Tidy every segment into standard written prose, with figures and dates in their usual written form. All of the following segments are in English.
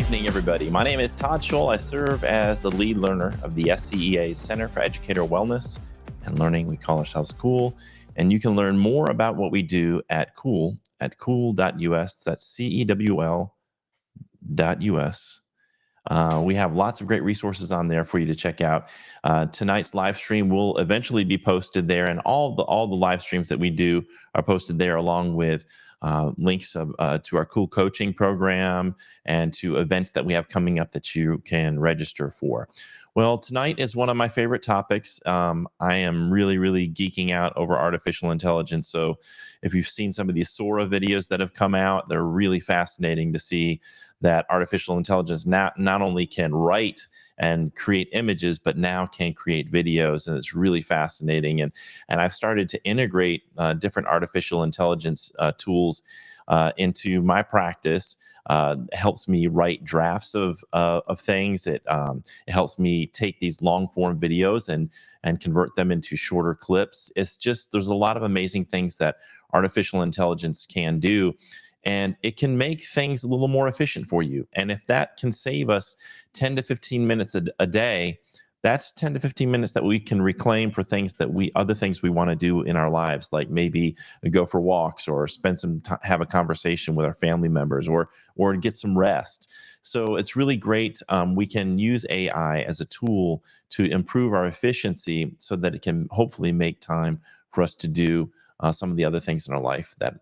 evening, everybody. My name is Todd Scholl. I serve as the lead learner of the SCEA Center for Educator Wellness and Learning. We call ourselves Cool. And you can learn more about what we do at Cool at cool.us. That's CEWL.us. We have lots of great resources on there for you to check out. Tonight's live stream will eventually be posted there, and all the live streams that we do are posted there, along with links to our Cool coaching program and to events that we have coming up that you can register for. Well, tonight is one of my favorite topics. I am really geeking out over artificial intelligence. So if you've seen some of these Sora videos that have come out, they're really fascinating to see that artificial intelligence not only can write and create images, but now can create videos. And it's really fascinating. And I've started to integrate different artificial intelligence tools into my practice. It helps me write drafts of things. It helps me take these long form videos and convert them into shorter clips. It's just, there's a lot of amazing things that artificial intelligence can do. And it can make things a little more efficient for you. And if that can save us 10 to 15 minutes a day, that's 10 to 15 minutes that we can reclaim for other things we want to do in our lives, like maybe go for walks or spend some time, have a conversation with our family members, or get some rest. So it's really great. We can use AI as a tool to improve our efficiency so that it can hopefully make time for us to do some of the other things in our life that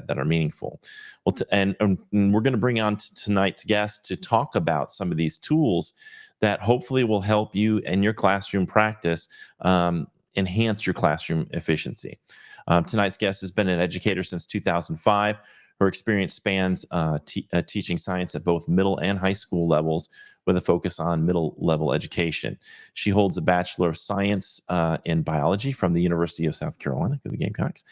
are meaningful. Well, and we're going to bring on tonight's guest to talk about some of these tools that hopefully will help you in your classroom practice enhance your classroom efficiency. Tonight's guest has been an educator since 2005. Her experience spans teaching science at both middle and high school levels, with a focus on middle level education. She holds a Bachelor of Science in Biology from the University of South Carolina, the Gamecocks,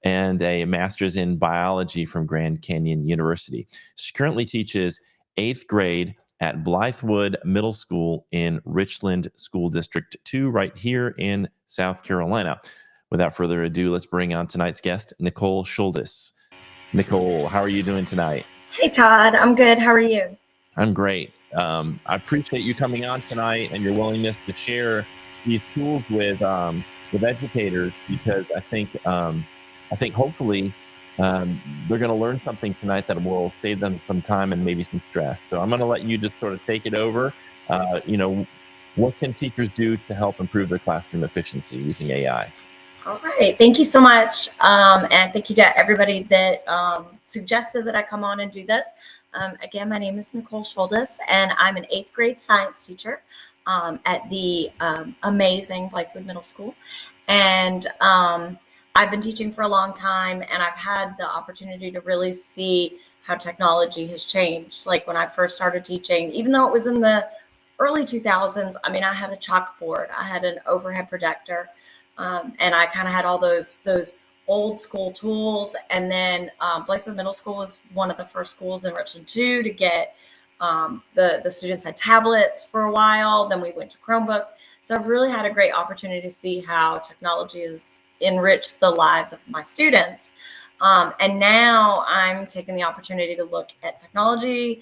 and a Master's in Biology from Grand Canyon University. She currently teaches 8th grade at Blythewood Middle School in Richland School District 2, right here in South Carolina. Without further ado, let's bring on tonight's guest, Nicole Schuldes. Nicole, how are you doing tonight? Hey, Todd. I'm good. How are you? I'm great. I appreciate you coming on tonight and your willingness to share these tools with educators, because I think hopefully they're going to learn something tonight that will save them some time and maybe some stress. So I'm going to let you just sort of take it over. What can teachers do to help improve their classroom efficiency using AI? All right. Thank you so much. And thank you to everybody that suggested that I come on and do this. Again, my name is Nicole Schuldes, and I'm an 8th grade science teacher at the amazing Blythewood Middle School. And I've been teaching for a long time, and I've had the opportunity to really see how technology has changed. Like when I first started teaching, even though it was in the early 2000s, I mean, I had a chalkboard, I had an overhead projector, and I kind of had all those old school tools. And then Blythewood Middle School was one of the first schools in Richland 2 to get the students had tablets for a while. Then we went to Chromebooks. So I've really had a great opportunity to see how technology has enriched the lives of my students. And now I'm taking the opportunity to look at technology,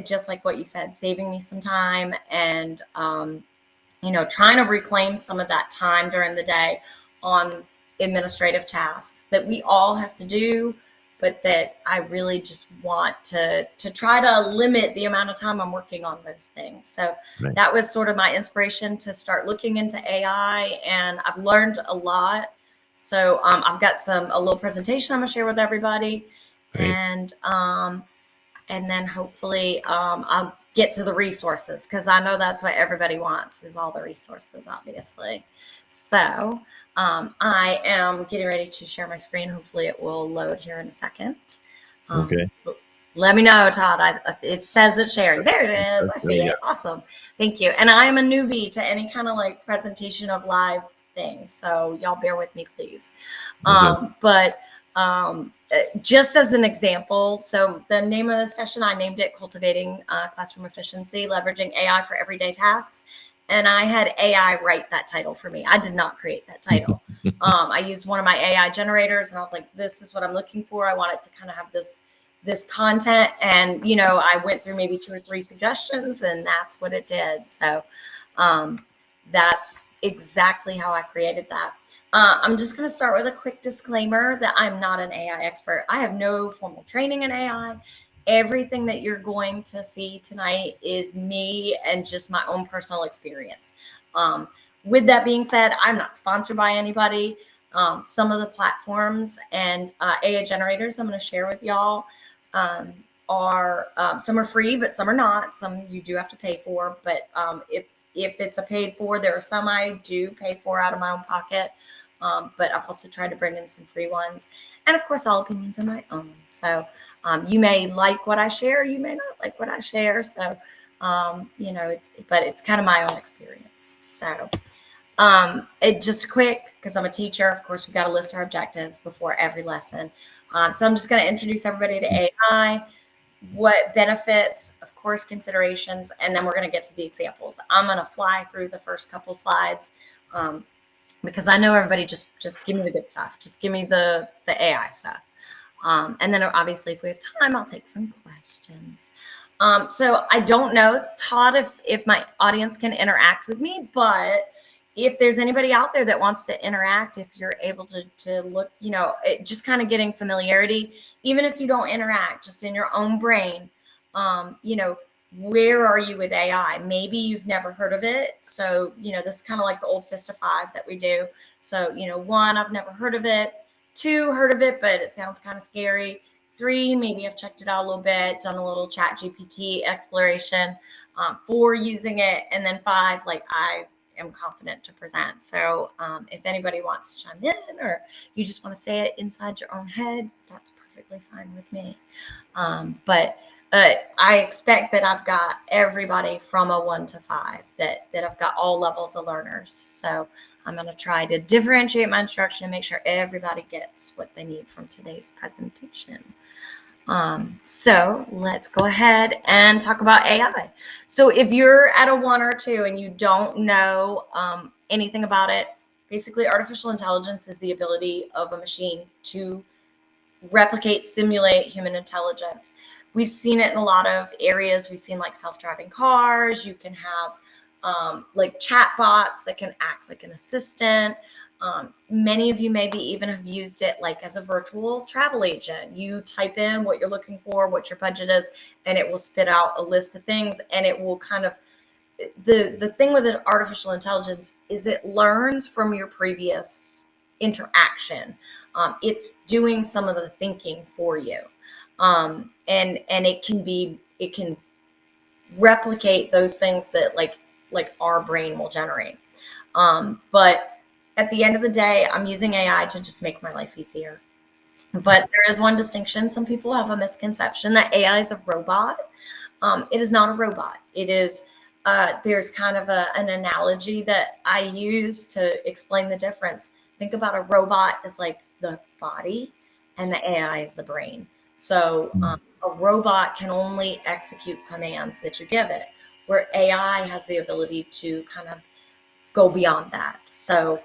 just like what you said, saving me some time and trying to reclaim some of that time during the day on administrative tasks that we all have to do, but that I really just want to try to limit the amount of time I'm working on those things. So right. That was sort of my inspiration to start looking into AI, and I've learned a lot. So I've got a little presentation I'm gonna share with everybody. Great. And then hopefully I'll get to the resources, because I know that's what everybody wants, is all the resources, obviously. So I am getting ready to share my screen. Hopefully it will load here in a second. Okay. Let me know, Todd. It says it's sharing. There it is. I see it. Awesome. Thank you. And I am a newbie to any kind of like presentation of live things, so y'all bear with me, please. But just as an example, so the name of the session, I named it Cultivating Classroom Efficiency, Leveraging AI for Everyday Tasks. And I had AI write that title for me. I did not create that title. I used one of my AI generators, and I was like, this is what I'm looking for. I want it to kind of have this this content. And, I went through maybe 2 or 3 suggestions, and that's what it did. So that's exactly how I created that. I'm just going to start with a quick disclaimer that I'm not an AI expert. I have no formal training in AI. Everything that you're going to see tonight is me and just my own personal experience. With that being said, I'm not sponsored by anybody. Some of the platforms and AI generators I'm going to share with y'all are some are free, but some are not. Some you do have to pay for. But if it's a paid for, there are some I do pay for out of my own pocket. But I've also tried to bring in some free ones. And of course, all opinions are my own. So you may like what I share, you may not like what I share. So, it's kind of my own experience. So it just quick, because I'm a teacher. Of course, we've got to list our objectives before every lesson. So I'm just going to introduce everybody to AI, what benefits, of course, considerations, and then we're going to get to the examples. I'm going to fly through the first couple slides because I know everybody just give me the good stuff. Just give me the AI stuff. And then obviously, if we have time, I'll take some questions. So I don't know, Todd, if my audience can interact with me, but if there's anybody out there that wants to interact, if you're able to look, just kind of getting familiarity, even if you don't interact, just in your own brain, where are you with AI? Maybe you've never heard of it. So, this is kind of like the old fist of 5 that we do. So, 1, I've never heard of it. 2, heard of it, but it sounds kind of scary. 3, maybe I've checked it out a little bit, done a little chat GPT exploration. 4, using it. And then 5, like I am confident to present. So if anybody wants to chime in, or you just want to say it inside your own head, that's perfectly fine with me. But I expect that I've got everybody from a 1 to 5, that I've got all levels of learners. So I'm going to try to differentiate my instruction and make sure everybody gets what they need from today's presentation. So let's go ahead and talk about AI. So if you're at a 1 or 2 and you don't know anything about it, basically artificial intelligence is the ability of a machine to replicate, simulate human intelligence. We've seen it in a lot of areas. We've seen like self-driving cars. You can have like chat bots that can act like an assistant. Many of you maybe even have used it like as a virtual travel agent. You type in what you're looking for, what your budget is, and it will spit out a list of things. And it will kind of, the thing with artificial intelligence is it learns from your previous interaction. It's doing some of the thinking for you. And it can replicate those things that like our brain will generate. But at the end of the day, I'm using AI to just make my life easier. But there is one distinction. Some people have a misconception that AI is a robot. It is not a robot. It is, there's kind of an analogy that I use to explain the difference. Think about a robot as like the body, and the AI is the brain. So a robot can only execute commands that you give it, where AI has the ability to kind of go beyond that. So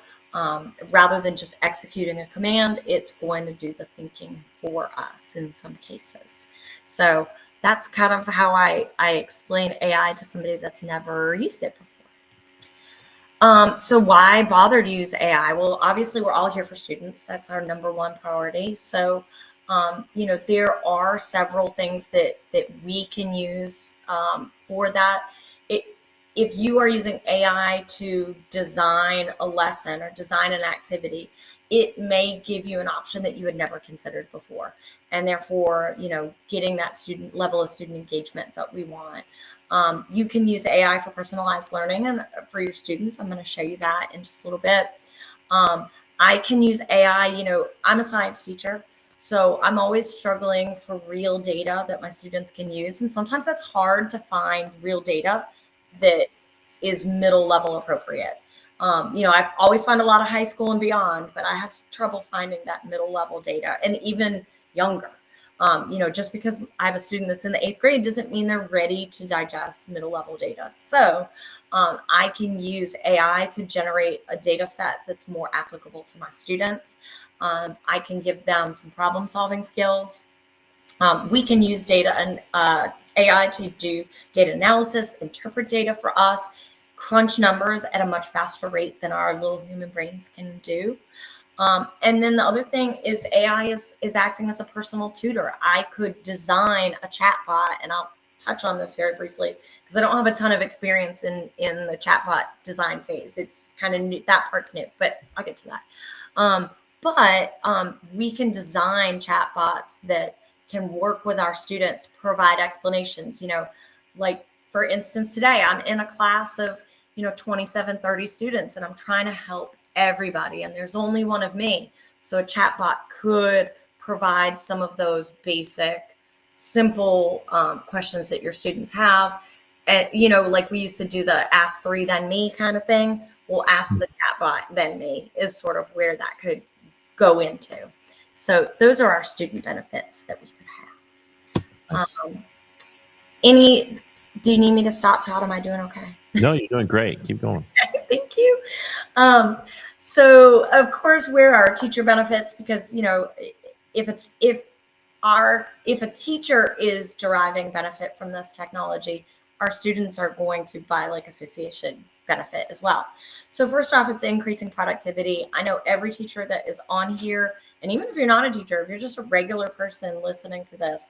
rather than just executing a command, it's going to do the thinking for us in some cases. So that's kind of how I explain AI to somebody that's never used it before. So why bother to use AI? Well, obviously we're all here for students. That's our number 1 priority. So, there are several things that we can use for that. If you are using AI to design a lesson or design an activity, it may give you an option that you had never considered before. And therefore, getting that student level of student engagement that we want. You can use AI for personalized learning and for your students. I'm going to show you that in just a little bit. I can use AI, I'm a science teacher, so I'm always struggling for real data that my students can use. And sometimes that's hard to find real data that is middle level appropriate. I always find a lot of high school and beyond, but I have trouble finding that middle level data, and even younger. Just because I have a student that's in the 8th grade doesn't mean they're ready to digest middle level data. So I can use AI to generate a data set that's more applicable to my students. I can give them some problem solving skills. We can use data and AI to do data analysis, interpret data for us, crunch numbers at a much faster rate than our little human brains can do. And then the other thing is AI is acting as a personal tutor. I could design a chatbot, and I'll touch on this very briefly because I don't have a ton of experience in the chatbot design phase. It's kind of new, that part's new, but I'll get to that. But we can design chatbots that can work with our students, provide explanations. Like for instance, today I'm in a class of 27, 30 students, and I'm trying to help everybody, and there's only one of me. So a chatbot could provide some of those basic, simple questions that your students have. And like we used to do the ask three then me kind of thing. We'll ask the chatbot then me is sort of where that could go into. So those are our student benefits that we could have. Nice. Do you need me to stop, Todd? Am I doing okay? No, you're doing great. Keep going. Thank you. So of course, where are teacher benefits? Because if a teacher is deriving benefit from this technology, our students are going to, by like association, benefit as well. So first off, it's increasing productivity. I know every teacher that is on here, and even if you're not a teacher, if you're just a regular person listening to this,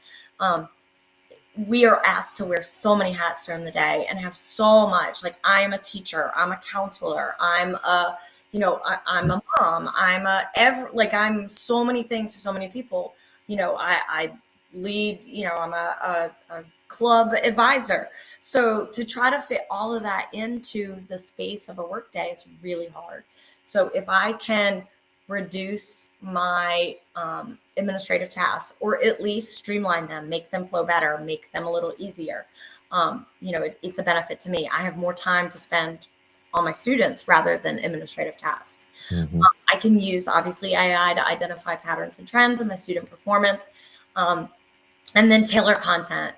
we are asked to wear so many hats during the day and have so much. Like, I am a teacher, I'm a counselor, I'm a mom, I'm so many things to so many people. I lead, I'm a club advisor. So to try to fit all of that into the space of a workday is really hard. So if I can reduce my administrative tasks, or at least streamline them, make them flow better, make them a little easier, it's a benefit to me. I have more time to spend on my students rather than administrative tasks. Mm-hmm. I can use, obviously, AI to identify patterns and trends in my student performance, and then tailor content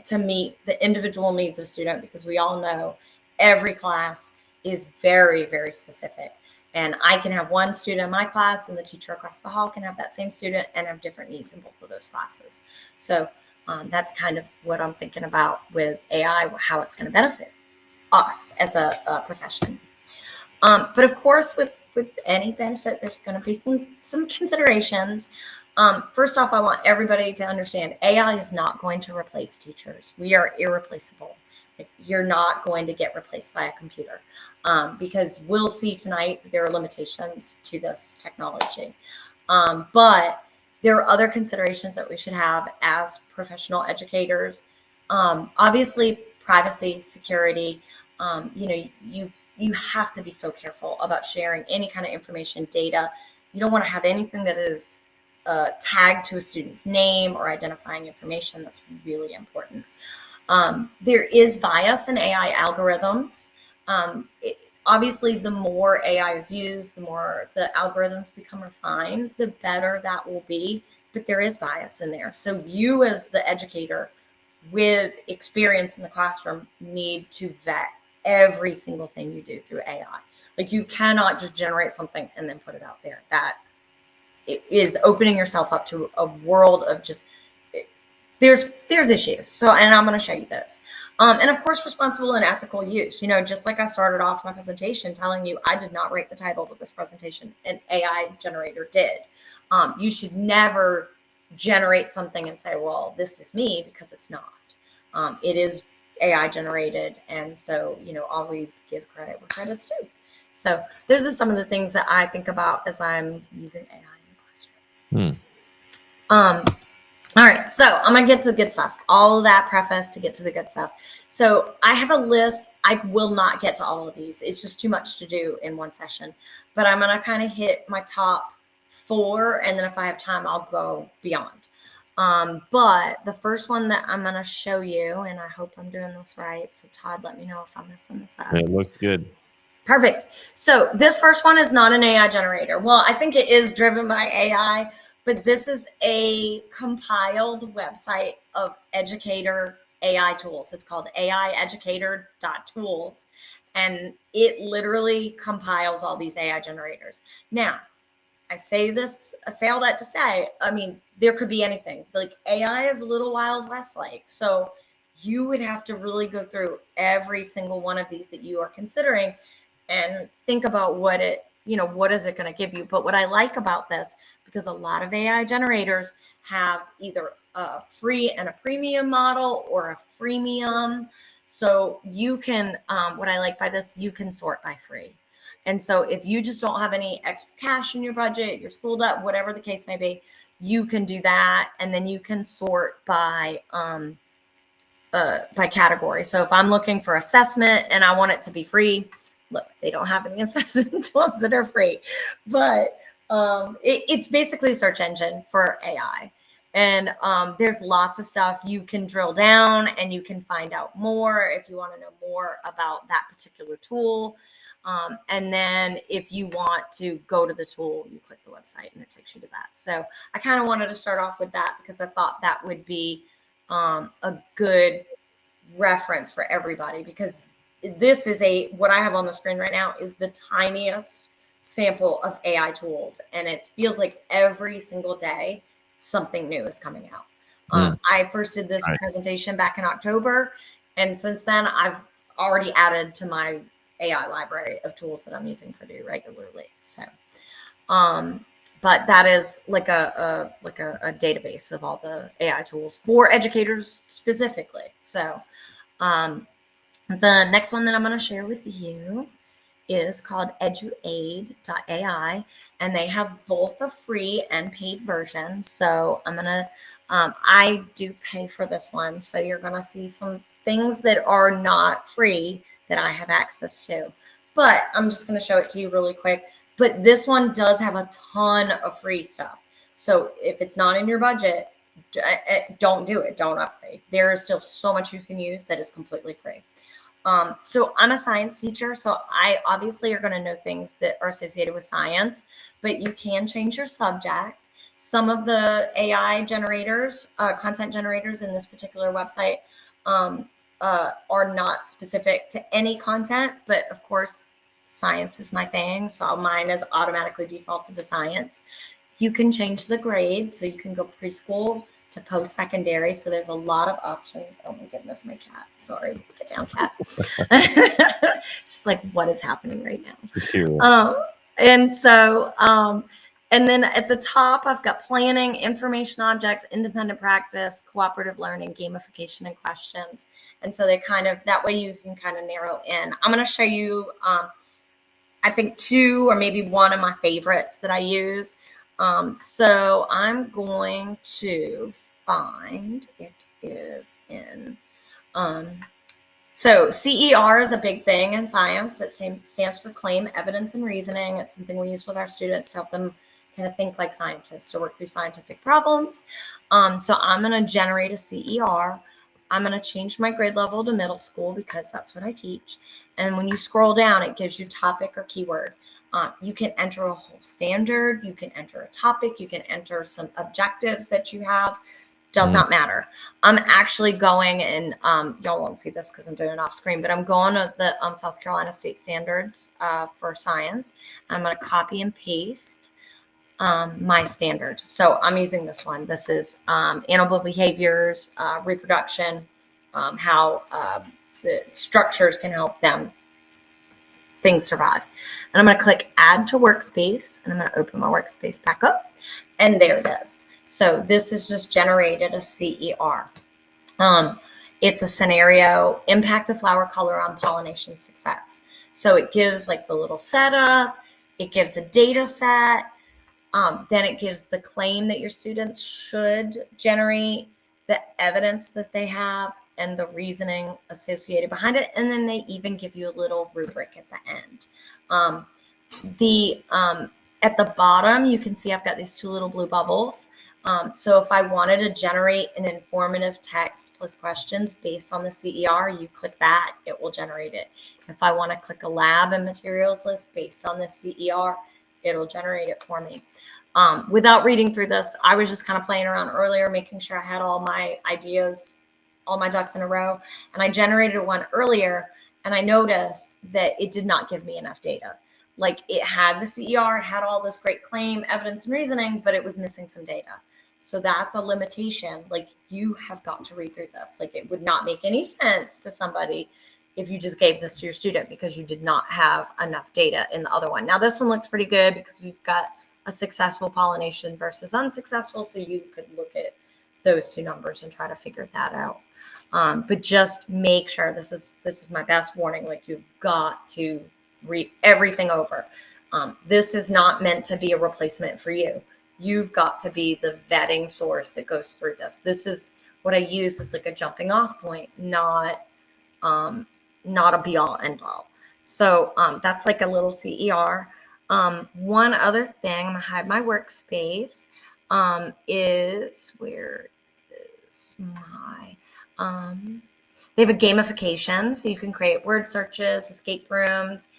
to meet the individual needs of student, because we all know every class is very, very specific. And I can have one student in my class, and the teacher across the hall can have that same student and have different needs in both of those classes. So that's kind of what I'm thinking about with AI, how it's going to benefit us as a profession. But of course, with any benefit, there's going to be some considerations. First off, I want everybody to understand AI is not going to replace teachers. We are irreplaceable. You're not going to get replaced by a computer, because we'll see tonight that there are limitations to this technology. But there are other considerations that we should have as professional educators. Obviously, privacy, security. You have to be so careful about sharing any kind of information, data. You don't want to have anything that is tagged to a student's name or identifying information. That's really important. There is bias in AI algorithms. Obviously, the more AI is used, the more the algorithms become refined, the better that will be. But there is bias in there. So you, as the educator with experience in the classroom, need to vet every single thing you do through AI. Like, you cannot just generate something and then put it out there. That it is opening yourself up to a world of just there's issues. So, and I'm going to show you this. And of course, responsible and ethical use. Just like I started off my presentation telling you, I did not write the title of this presentation. An AI generator did. You should never generate something and say, well, this is me, because it's not. It is AI generated. And so, always give credit where credit's due. So those are some of the things that I think about as I'm using AI in the classroom. All right, so I'm gonna get to the good stuff. All of that preface to get to the good stuff. So I have a list. I will not get to all of these. It's just too much to do in one session. But I'm gonna kind of hit my top 4, and then if I have time, I'll go beyond. But the first one that I'm gonna show you, and I hope I'm doing this right. So Todd, let me know if I'm messing this up. It looks good. Perfect. So this first one is not an AI generator. Well, I think it is driven by AI. But this is a compiled website of educator AI tools. It's called AIeducator.tools. And it literally compiles all these AI generators. Now, I say all that to say, I mean, there could be anything. Like AI is a little Wild West like. So you would have to really go through every single one of these that you are considering and think about what is it going to give you. But what I like about this, because a lot of AI generators have either a free and a premium model or a freemium. So you can, what I like by this, you can sort by free. And so if you just don't have any extra cash in your budget, you're schooled up, whatever the case may be, you can do that. And then you can sort by category. So if I'm looking for assessment and I want it to be free, look, they don't have any assessment tools that are free, but it's basically a search engine for AI. And there's lots of stuff you can drill down and you can find out more if you want to know more about that particular tool. And then if you want to go to the tool, you click the website and it takes you to that. So I kind of wanted to start off with that because I thought that would be a good reference for everybody, because this is what I have on the screen right now is the tiniest sample of AI tools. And it feels like every single day something new is coming out. I first did this presentation back in October. And since then, I've already added to my AI library of tools that I'm using pretty regularly. So, but that is like a database of all the AI tools for educators specifically. So the next one that I'm going to share with you is called eduaid.ai, and they have both a free and paid version. So I'm going to, I do pay for this one. So you're going to see some things that are not free that I have access to, but I'm just going to show it to you really quick. But this one does have a ton of free stuff. So if it's not in your budget, don't do it. Don't upgrade. There is still so much you can use that is completely free. So I'm a science teacher, so I obviously are going to know things that are associated with science, but you can change your subject. Some of the AI generators, content generators in this particular website are not specific to any content, but of course, science is my thing, so mine is automatically defaulted to science. You can change the grade, so you can go preschool to post-secondary. So there's a lot of options. Oh my goodness, my cat. Sorry. Get down, cat. Just like, what is happening right now? And so, and then at the top, I've got planning, information objects, independent practice, cooperative learning, gamification, and questions. And so they kind of, that way you can kind of narrow in. I'm going to show you, I think 2 or maybe 1 of my favorites that I use. So I'm going to find, it is in, so CER is a big thing in science. It stands for claim, evidence, and reasoning. It's something we use with our students to help them kind of think like scientists, to work through scientific problems. So I'm going to generate a CER. I'm going to change my grade level to middle school because that's what I teach. And when you scroll down, it gives you topic or keyword. You can enter a whole standard. You can enter a topic. You can enter some objectives that you have. Does not matter. I'm actually going, and y'all won't see this because I'm doing it off screen, but I'm going to the South Carolina State Standards for science. I'm going to copy and paste my standard. So I'm using this one. This is animal behaviors, reproduction, how the structures can help things survive. And I'm going to click add to workspace, and I'm going to open my workspace back up, and there it is. So this has just generated a CER. It's a scenario, impact of flower color on pollination success. So it gives like the little setup, it gives a data set, then it gives the claim that your students should generate, the evidence that they have, and the reasoning associated behind it. And then they even give you a little rubric at the end. At the bottom, you can see I've got these 2 little blue bubbles. So if I wanted to generate an informative text plus questions based on the CER, you click that, it will generate it. If I want to click a lab and materials list based on the CER, it'll generate it for me. Without reading through this, I was just kind of playing around earlier, making sure I had all my ideas, all my ducks in a row. And I generated one earlier, and I noticed that it did not give me enough data. Like it had the CER, it had all this great claim, evidence, and reasoning, but it was missing some data. So that's a limitation. Like you have got to read through this. Like it would not make any sense to somebody if you just gave this to your student because you did not have enough data in the other one. Now this one looks pretty good because we've got a successful pollination versus unsuccessful. So you could look at those two numbers and try to figure that out. But just make sure this is my best warning. Like you've got to read everything over. This is not meant to be a replacement for you. You've got to be the vetting source that goes through this. This is what I use as like a jumping off point, not a be all end all. So that's like a little CER. One other thing, I'm gonna hide my workspace, is where is my, they have a gamification, so you can create word searches, escape rooms.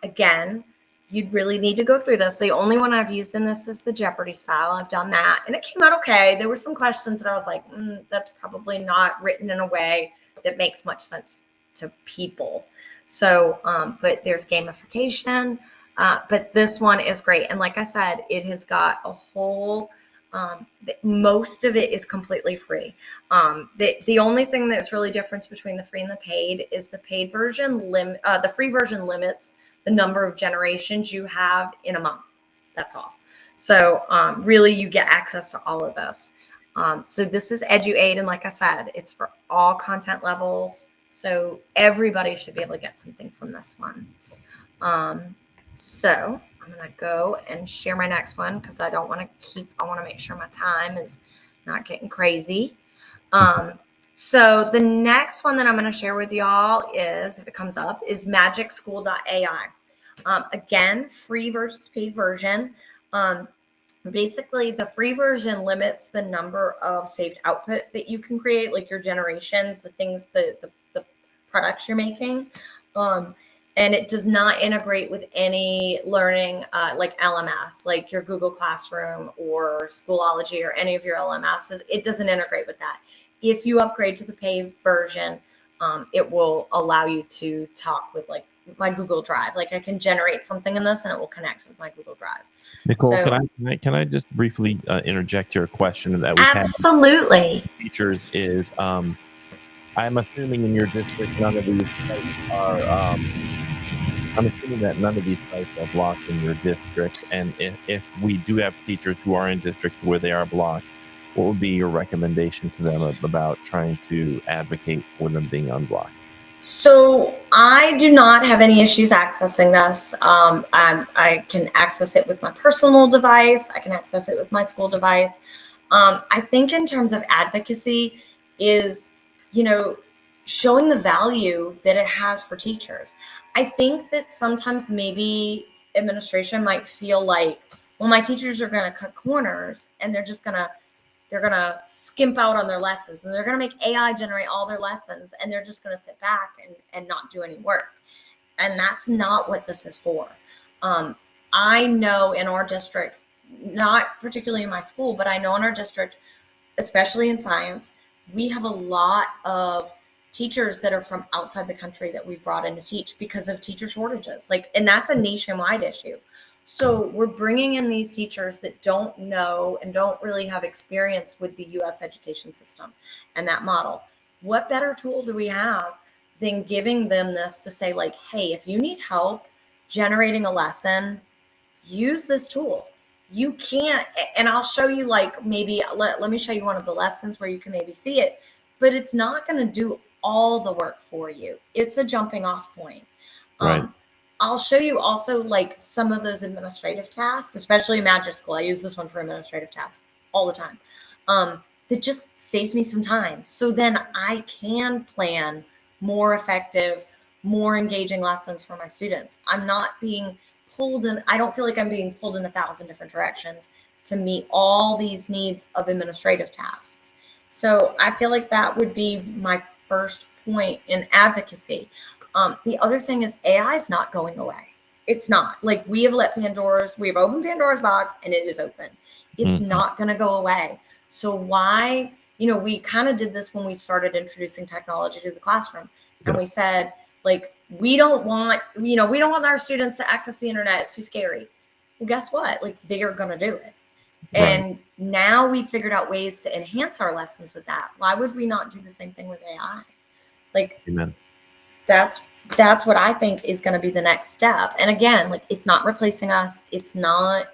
Again, you'd really need to go through this. The only one I've used in this is the Jeopardy style. I've done that and it came out okay. There were some questions that I was like, that's probably not written in a way that makes much sense to people. So, but there's gamification. But this one is great. And like I said, it has got a whole, most of it is completely free. The only thing that's really difference between the free and the paid is the paid version, the free version limits the number of generations you have in a month. That's all. So really you get access to all of this. So this is EduAid. And like I said, it's for all content levels. So everybody should be able to get something from this one. So I'm going to go and share my next one because I want to make sure my time is not getting crazy. So the next one that I'm going to share with y'all is, if it comes up, is magicschool.ai. Again, free versus paid version. Basically, the free version limits the number of saved output that you can create, like your generations, the things, the products you're making. And it does not integrate with any learning like LMS, like your Google Classroom or Schoology or any of your LMSs. It doesn't integrate with that. If you upgrade to the paid version, it will allow you to talk with like my Google Drive. Like I can generate something in this and it will connect with my Google Drive. Nicole, So, can I just briefly interject your question that we absolutely. Had features is I'm assuming in your district none of these sites are I'm assuming that none of these sites are blocked in your district, and if we do have teachers who are in districts where they are blocked, what would be your recommendation to them about trying to advocate for them being unblocked? So I do not have any issues accessing this. I can access it with my personal device. I can access it with my school device. I think in terms of advocacy is, showing the value that it has for teachers. I think that sometimes maybe administration might feel like, well, my teachers are going to cut corners and they're going to skimp out on their lessons and they're going to make AI generate all their lessons and they're just going to sit back and not do any work. And that's not what this is for. I know in our district, not particularly in my school, but I know in our district, especially in science, we have a lot of teachers that are from outside the country that we've brought in to teach because of teacher shortages. And that's a nationwide issue. So we're bringing in these teachers that don't know and don't really have experience with the US education system and that model. What better tool do we have than giving them this to say like, hey, if you need help generating a lesson, use this tool. You can't, and I'll show you like maybe, let me show you one of the lessons where you can maybe see it, but it's not going to do all the work for you. It's a jumping off point. Right. I'll show you also like some of those administrative tasks, especially in Magic School. I use this one for administrative tasks all the time. That just saves me some time. So then I can plan more effective, more engaging lessons for my students. I'm not being pulled in. I don't feel like I'm being pulled in 1,000 different directions to meet all these needs of administrative tasks. So I feel like that would be my first point in advocacy. The other thing is AI is not going away. It's not. Like we have opened Pandora's box and it is open. It's not going to go away. So why, we kind of did this when we started introducing technology to the classroom. And we said, Like, we don't want, we don't want our students to access the internet. It's too scary. Well, guess what? Like, they are going to do it. Right. And now we figured out ways to enhance our lessons with that. Why would we not do the same thing with AI? Like, Amen. that's what I think is going to be the next step. And again, like, it's not replacing us. It's not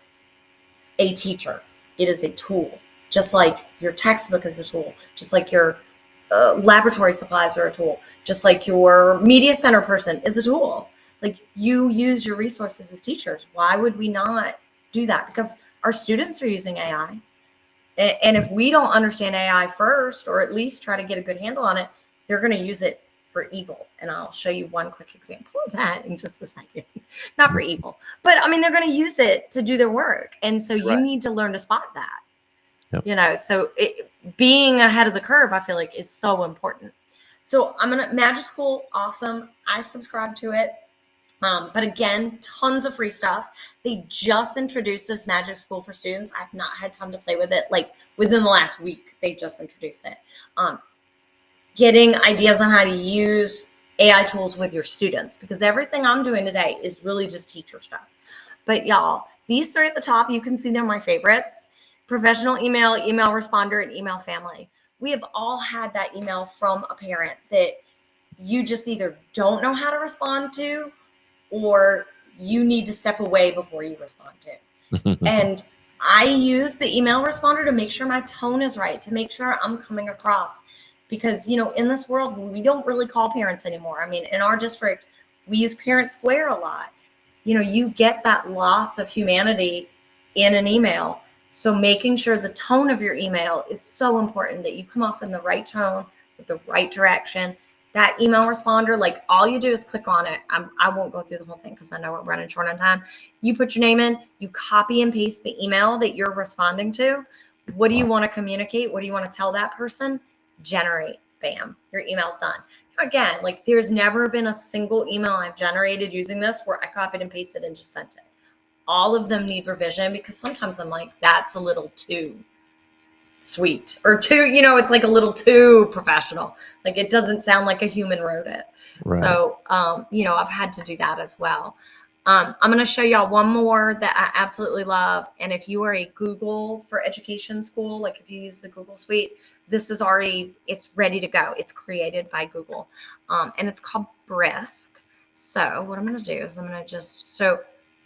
a teacher. It is a tool. Just like your textbook is a tool. Just like your laboratory supplies are a tool. Just like your media center person is a tool. Like, you use your resources as teachers. Why would we not do that? Because our students are using AI. And if we don't understand AI first, or at least try to get a good handle on it, they're going to use it for evil. And I'll show you one quick example of that in just a second. Not for evil, but I mean, they're going to use it to do their work. And so you Right. need to learn to spot that. Yep. So being ahead of the curve, I feel like, is so important. So Magic School, awesome. I subscribe to it. But again, tons of free stuff. They just introduced this Magic School for students. I've not had time to play with it. Like, within the last week, they just introduced it. Getting ideas on how to use AI tools with your students, because everything I'm doing today is really just teacher stuff. But y'all, these three at the top, you can see they're my favorites: professional email, email responder, and email family. We have all had that email from a parent that you just either don't know how to respond to, or you need to step away before you respond to. And I use the email responder to make sure my tone is right, to make sure I'm coming across. Because, in this world, we don't really call parents anymore. I mean, in our district, we use Parent Square a lot. You get that loss of humanity in an email. So making sure the tone of your email is so important, that you come off in the right tone, with the right direction. That email responder, like, all you do is click on it. I won't go through the whole thing because I know we're running short on time. You put your name in, you copy and paste the email that you're responding to. What do you want to communicate? What do you want to tell that person? Generate. Bam, your email's done. Now, again, like, there's never been a single email I've generated using this where I copied and pasted and just sent it. All of them need revision, because sometimes I'm like, that's a little too sweet, or too, it's like a little too professional. Like, it doesn't sound like a human wrote it. Right. So, I've had to do that as well. I'm going to show y'all one more that I absolutely love. And if you are a Google for Education school, like if you use the Google Suite, this is it's ready to go. It's created by Google. And it's called Brisk. So what I'm going to do is so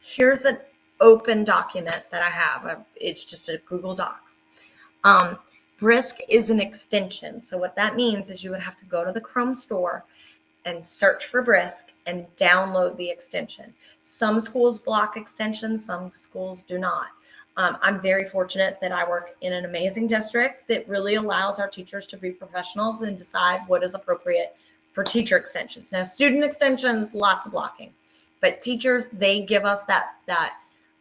here's an open document that I have. It's just a Google Doc. Brisk is an extension. So what that means is you would have to go to the Chrome store and search for Brisk and download the extension. Some schools block extensions, some schools do not. I'm very fortunate that I work in an amazing district that really allows our teachers to be professionals and decide what is appropriate for teacher extensions. Now, student extensions, lots of blocking, but teachers, they give us that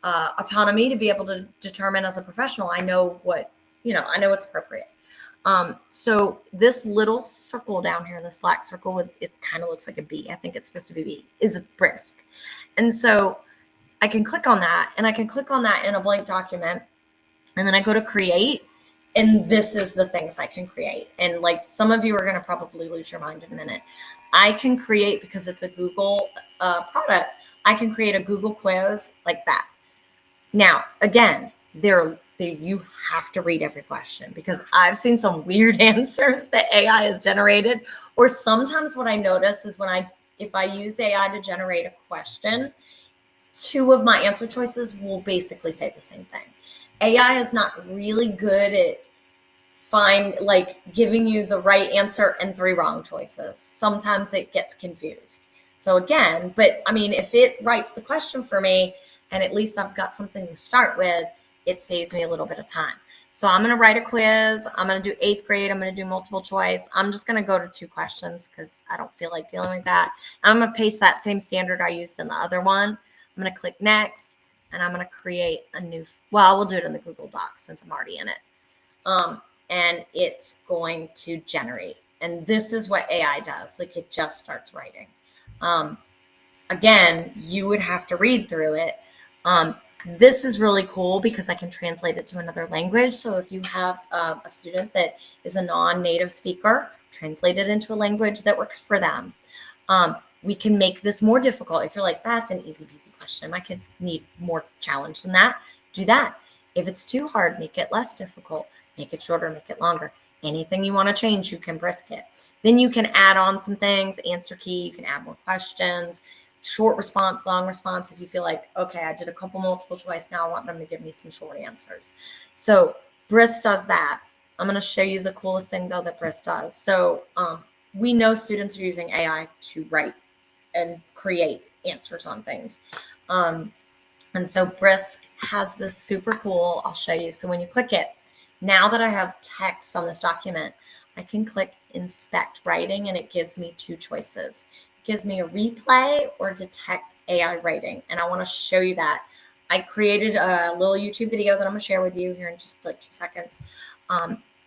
autonomy to be able to determine, as a professional, I know what's appropriate. So this little circle down here, this black circle it kind of looks like a B. I think it's supposed to be B, is a Brisk. And so I can click on that, and I can click on that in a blank document. And then I go to create, and this is the things I can create. And like, some of you are going to probably lose your mind in a minute. I can create, because it's a Google product, I can create a Google quiz like that. Now, again, you have to read every question, because I've seen some weird answers that AI has generated. Or sometimes what I notice is if I use AI to generate a question, two of my answer choices will basically say the same thing. AI is not really good at giving you the right answer and three wrong choices. Sometimes it gets confused. So again, but I mean, if it writes the question for me, and at least I've got something to start with, it saves me a little bit of time. So I'm going to write a quiz. I'm going to do 8th grade. I'm going to do multiple choice. I'm just going to go to 2 questions because I don't feel like dealing with that. I'm going to paste that same standard I used in the other one. I'm going to click next, and I'm going to create a new, we'll do it in the Google Docs since I'm already in it. And it's going to generate. And this is what AI does. Like, it just starts writing. Again, you would have to read through it. This is really cool because I can translate it to another language. So if you have a student that is a non-native speaker, translate it into a language that works for them. We can make this more difficult. If you're like, that's an easy peasy question, my kids need more challenge than that, do that. If it's too hard, make it less difficult, make it shorter, make it longer. Anything you want to change, you can brisk it. Then you can add on some things, answer key, you can add more questions, short response, long response. If you feel like, okay, I did a couple multiple choice, now I want them to give me some short answers. So Brisk does that. I'm going to show you the coolest thing though that Brisk does. So we know students are using AI to write and create answers on things. And so Brisk has this super cool, I'll show you. So when you click it, now that I have text on this document, I can click inspect writing and it gives me two choices. It gives me a replay or detect AI writing. And I want to show you that. I created a little YouTube video that I'm going to share with you here in just like 2 seconds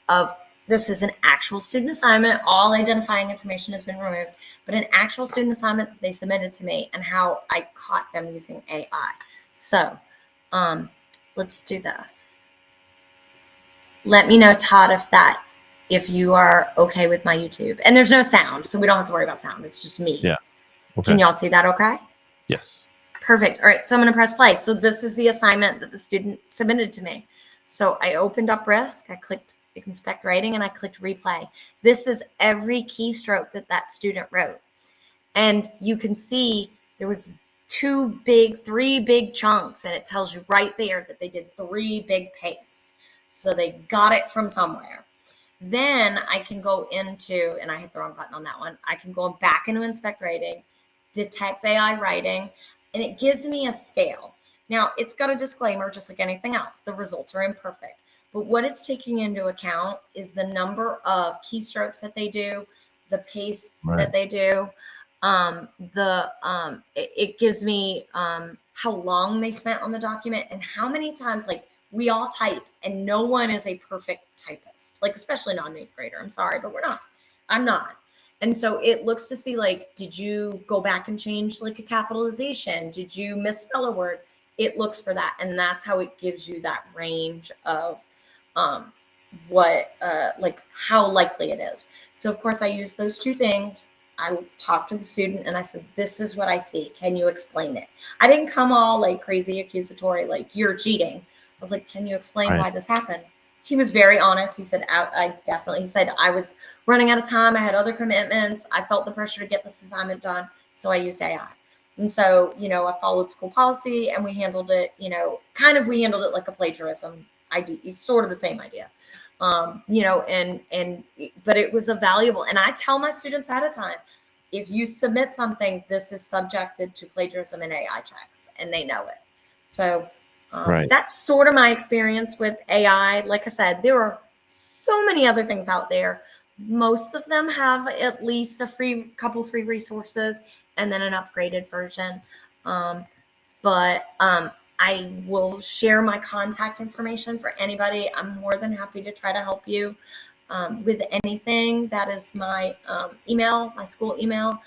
of this is an actual student assignment. All identifying information has been removed, but an actual student assignment that they submitted to me and how I caught them using AI. So let's do this. Let me know, Todd, if you are okay with my YouTube. And there's no sound, so we don't have to worry about sound. It's just me. Yeah. Okay. Can y'all see that okay? Yes. Perfect. All right, so I'm going to press play. So this is the assignment that the student submitted to me. So I opened up Brisk, I clicked inspect writing, and I clicked replay. This is every keystroke that student wrote. And you can see there was three big chunks, and it tells you right there that they did 3 big pastes. So they got it from somewhere. Then I can go into, and I hit the wrong button on that one. I can go back into inspect writing, detect AI writing, and it gives me a scale. Now it's got a disclaimer, just like anything else. The results are imperfect. But what it's taking into account is the number of keystrokes that they do, the pastes that they do. It gives me how long they spent on the document and how many times, like we all type and no one is a perfect typist, like especially not an 8th grader. I'm sorry, but I'm not. And so it looks to see, like, did you go back and change like a capitalization? Did you misspell a word? It looks for that. And that's how it gives you that range of like how likely it is. So of course I use those 2 things. I talked to the student and I said, this is what I see. Can you explain it? I didn't come all like crazy accusatory, like you're cheating. I was like, can you explain why this happened? He was very honest. He said, he said, I was running out of time. I had other commitments. I felt the pressure to get this assignment done. So I used AI. And so, I followed school policy and we handled it, we handled it like a plagiarism idea. It's sort of the same idea. But it was a valuable, and I tell my students ahead of time, if you submit something, this is subjected to plagiarism and AI checks, and they know it. So that's sort of my experience with AI. Like I said, there are so many other things out there. Most of them have at least a couple free resources and then an upgraded version. I will share my contact information for anybody. I'm more than happy to try to help you with anything. That is my email, my school email.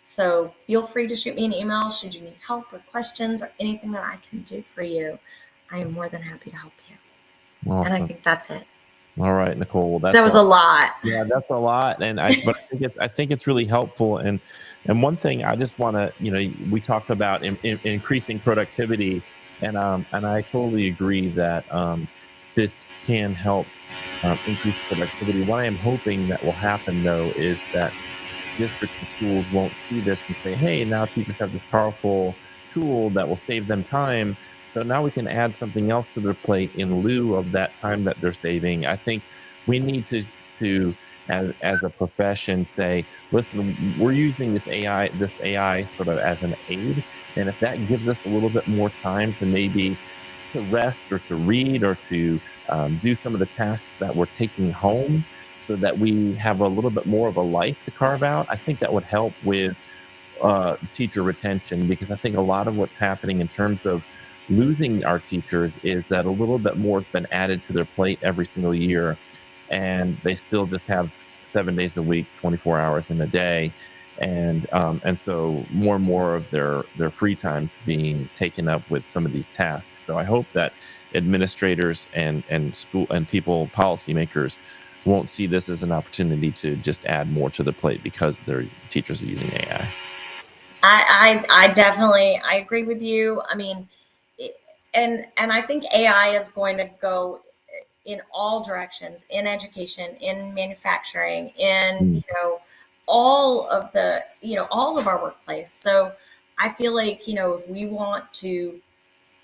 So feel free to shoot me an email should you need help or questions or anything that I can do for you. I am more than happy to help you. Awesome. And I think that's it. All right, Nicole. Well, that was a lot. Yeah, that's a lot, but I think it's really helpful. And one thing I just want to, we talked about increasing productivity, and I totally agree that this can help increase productivity. What I am hoping that will happen, though, is that districts and schools won't see this and say, "Hey, now teachers have this powerful tool that will save them time. So now we can add something else to their plate in lieu of that time that they're saving." I think we need to as a profession say, listen, we're using this AI sort of as an aid, and if that gives us a little bit more time to maybe to rest or to read or to do some of the tasks that we're taking home, so that we have a little bit more of a life to carve out, I think that would help with teacher retention, because I think a lot of what's happening in terms of losing our teachers is that a little bit more has been added to their plate every single year, and they still just have 7 days a week, 24 hours in a day. And so more and more of their free time's being taken up with some of these tasks. So I hope that administrators and school and policymakers won't see this as an opportunity to just add more to the plate because their teachers are using AI. I definitely, I agree with you. I mean, and I think AI is going to go in all directions, in education, in manufacturing, in, Mm. all of the, all of our workplace. So I feel like, if we want to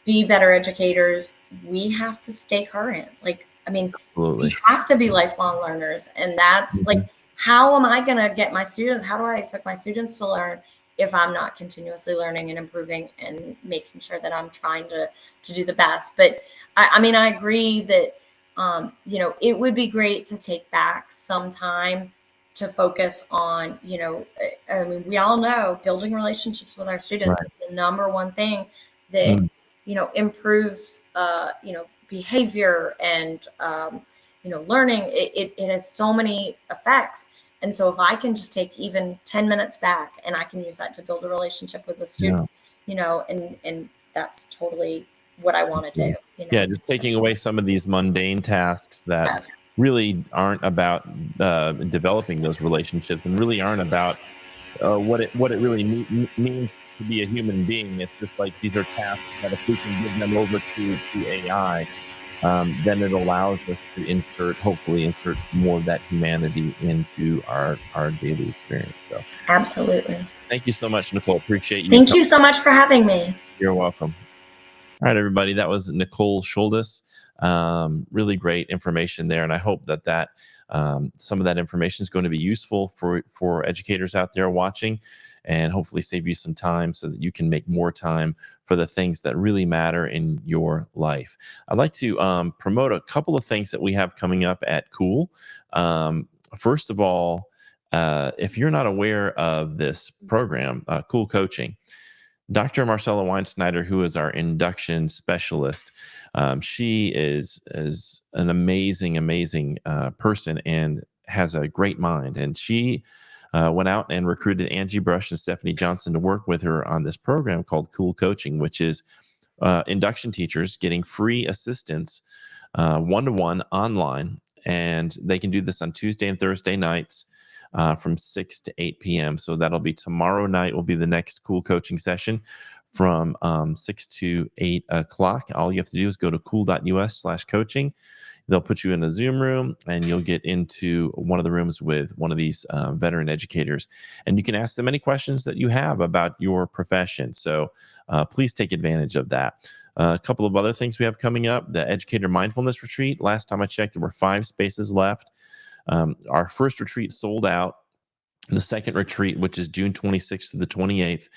be better educators, we have to stay current. Like, I mean, we Absolutely. have to be lifelong learners. And that's like, Mhm. how am I going to get my students? How do I expect my students to learn if I'm not continuously learning and improving and making sure that I'm trying to do the best? But I mean, I agree that, it would be great to take back some time to focus on, I mean, we all know building relationships with our students Right. is the number one thing that, Mm. improves, behavior and, learning. It has so many effects. And so if I can just take even 10 minutes back and I can use that to build a relationship with a Yeah. student, and that's totally what I want to Yeah. do, Yeah, just taking away some of these mundane tasks that Yeah, really aren't about developing those relationships and really aren't about what it really means to be a human being. It's just like these are tasks that if we can give them over to AI, then it allows us to hopefully insert more of that humanity into our daily experience. So absolutely. thank you so much, Nicole. Appreciate you Thank coming. you so much for having me. You're welcome. All right, everybody. That was Nicole Schuldes. Really great information there, and I hope that some of that information is going to be useful for educators out there watching, and hopefully save you some time so that you can make more time for the things that really matter in your life. I'd like to promote a couple of things that we have coming up at Cool. First of all, if you're not aware of this program, Cool Coaching. Dr. Marcella Weinsnyder, who is our induction specialist, she is an amazing person and has a great mind. And she went out and recruited Angie Brush and Stephanie Johnson to work with her on this program called Cool Coaching, which is induction teachers getting free assistance one to one online. And they can do this on Tuesday and Thursday nights from 6 to 8 p.m. So that'll be tomorrow night, will be the next Cool Coaching session from 6 to 8 o'clock. All you have to do is go to cool.us/coaching. They'll put you in a Zoom room and you'll get into one of the rooms with one of these veteran educators. And you can ask them any questions that you have about your profession. So please take advantage of that. A couple of other things we have coming up: the Educator Mindfulness Retreat. Last time I checked, there were 5 spaces left. Our first retreat sold out. The second retreat, which is June 26th to the 28th,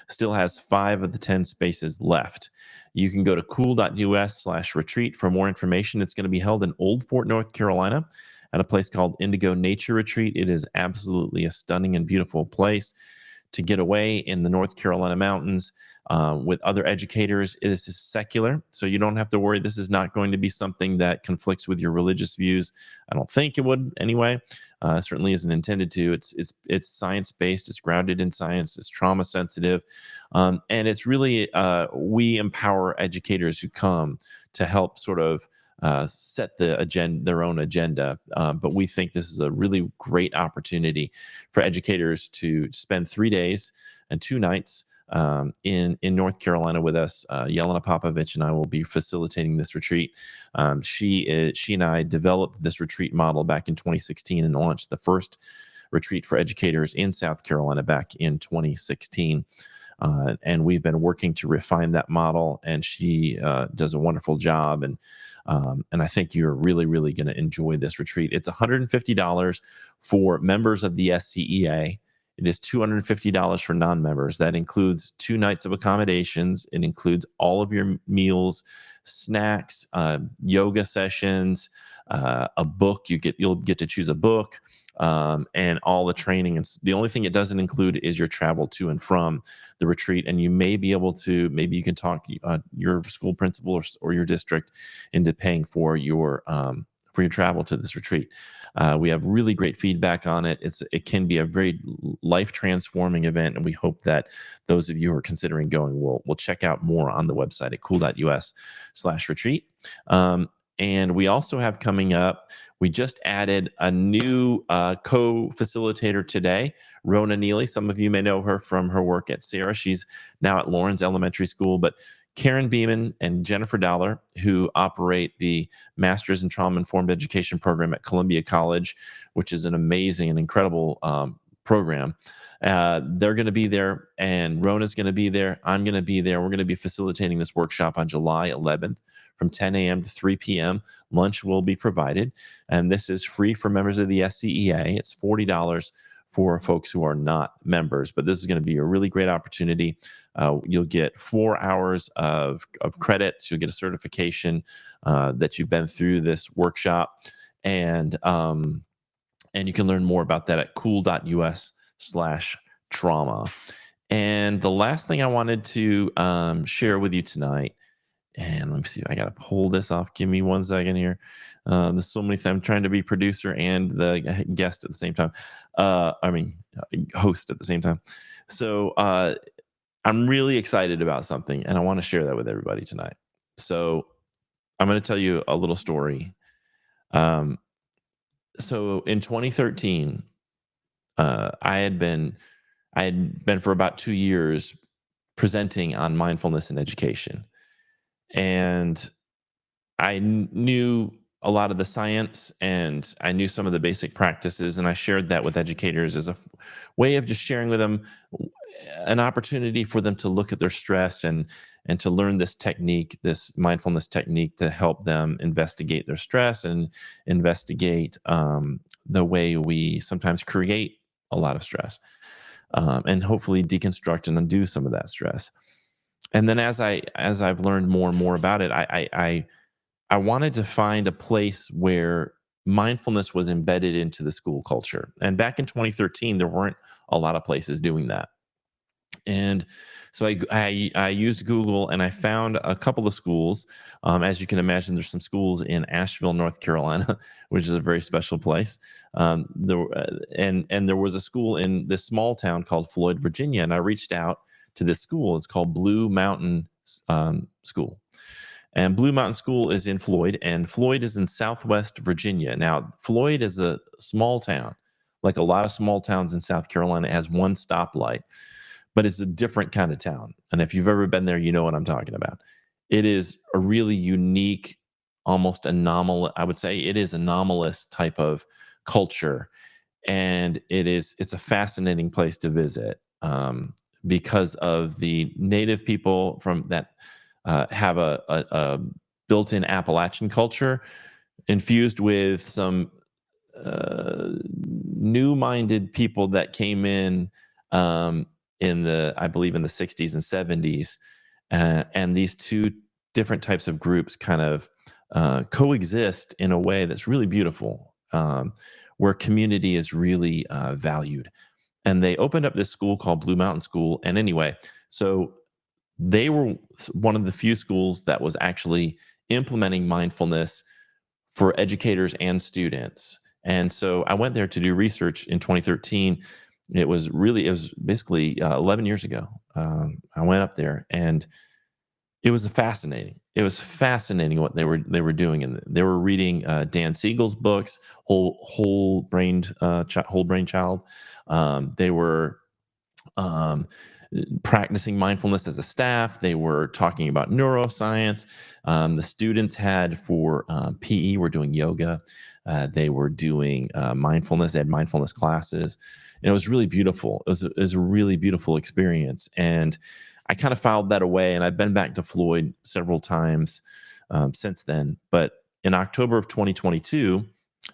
still has 5 of the 10 spaces left. You can go to cool.us/retreat for more information. It's going to be held in Old Fort, North Carolina, at a place called Indigo Nature Retreat. It is absolutely a stunning and beautiful place to get away in the North Carolina mountains with other educators. This is secular, so you don't have to worry. This is not going to be something that conflicts with your religious views. I don't think it would anyway. Certainly isn't intended to. It's science based. It's grounded in science. It's trauma sensitive, and it's really we empower educators who come to help sort of set the agenda, their own agenda. But we think this is a really great opportunity for educators to spend 3 days and 2 nights in North Carolina with us. Yelena Popovich and I will be facilitating this retreat. She and I developed this retreat model back in 2016 and launched the first retreat for educators in South Carolina back in 2016. And we've been working to refine that model, and she does a wonderful job. And I think you're really going to enjoy this retreat. It's $150 for members of the SCEA. It is $250 for non-members. That includes 2 nights of accommodations. It includes all of your meals, snacks, yoga sessions, a book. You'll get to choose a book, and all the training. And the only thing it doesn't include is your travel to and from the retreat. And you may be able to, maybe you can talk your school principal or your district into paying for your travel to this retreat. We have really great feedback on it. It can be a very life transforming event, and we hope that those of you who are considering going will check out more on the website at cool.us/retreat. And we also have coming up, we just added a new co-facilitator today, Rona Neely. Some of you may know her from her work at Sarah. She's now at Lawrence Elementary School. But Karen Beeman and Jennifer Dollar, who operate the Masters in Trauma-Informed Education program at Columbia College, which is an amazing and incredible program. They're going to be there, and Rona's going to be there. I'm going to be there. We're going to be facilitating this workshop on July 11th from 10 a.m. to 3 p.m. Lunch will be provided, and this is free for members of the SCEA. It's $40 for folks who are not members, but this is going to be a really great opportunity. You'll get 4 hours of credits. You'll get a certification that you've been through this workshop, and you can learn more about that at cool.us/trauma. And the last thing I wanted to share with you tonight, and let me see, I got to pull this off. Give me 1 second here. There's so many things. I'm trying to be producer and the guest at the same time. Host at the same time. So I'm really excited about something, and I want to share that with everybody tonight. So I'm going to tell you a little story. So in 2013, I had been for about 2 years presenting on mindfulness in education. And I knew a lot of the science, and I knew some of the basic practices, and I shared that with educators as a way of just sharing with them an opportunity for them to look at their stress and to learn this technique, this mindfulness technique, to help them investigate their stress and investigate the way we sometimes create a lot of stress, and hopefully deconstruct and undo some of that stress. And then as I've learned more and more about it, I wanted to find a place where mindfulness was embedded into the school culture. And back in 2013, there weren't a lot of places doing that. And so I used Google, and I found a couple of schools. As you can imagine, there's some schools in Asheville, North Carolina, which is a very special place. And there was a school in this small town called Floyd, Virginia, and I reached out to this school. It's called Blue Mountain School. And Blue Mountain School is in Floyd, and Floyd is in Southwest Virginia. Now, Floyd is a small town. Like a lot of small towns in South Carolina, it has one stoplight, but it's a different kind of town. And if you've ever been there, you know what I'm talking about. It is a really unique, almost anomalous, I would say it is anomalous type of culture. And it's a fascinating place to visit, because of the native people from that have a built-in Appalachian culture infused with some new-minded people that came I believe in the 60s and 70s, and these two different types of groups kind of coexist in a way that's really beautiful, where community is really valued. And they opened up this school called Blue Mountain School. And anyway, so they were one of the few schools that was actually implementing mindfulness for educators and students. And so I went there to do research in 2013. It was basically 11 years ago. I went up there, and it was fascinating. It was fascinating what they were doing, and they were reading Dan Siegel's books, Whole Brain Child. They were practicing mindfulness as a staff. They were talking about neuroscience. The students had for PE were doing yoga. They were doing mindfulness. They had mindfulness classes. And it was really beautiful. It was a really beautiful experience. And I kind of filed that away. And I've been back to Floyd several times since then. But in October of 2022,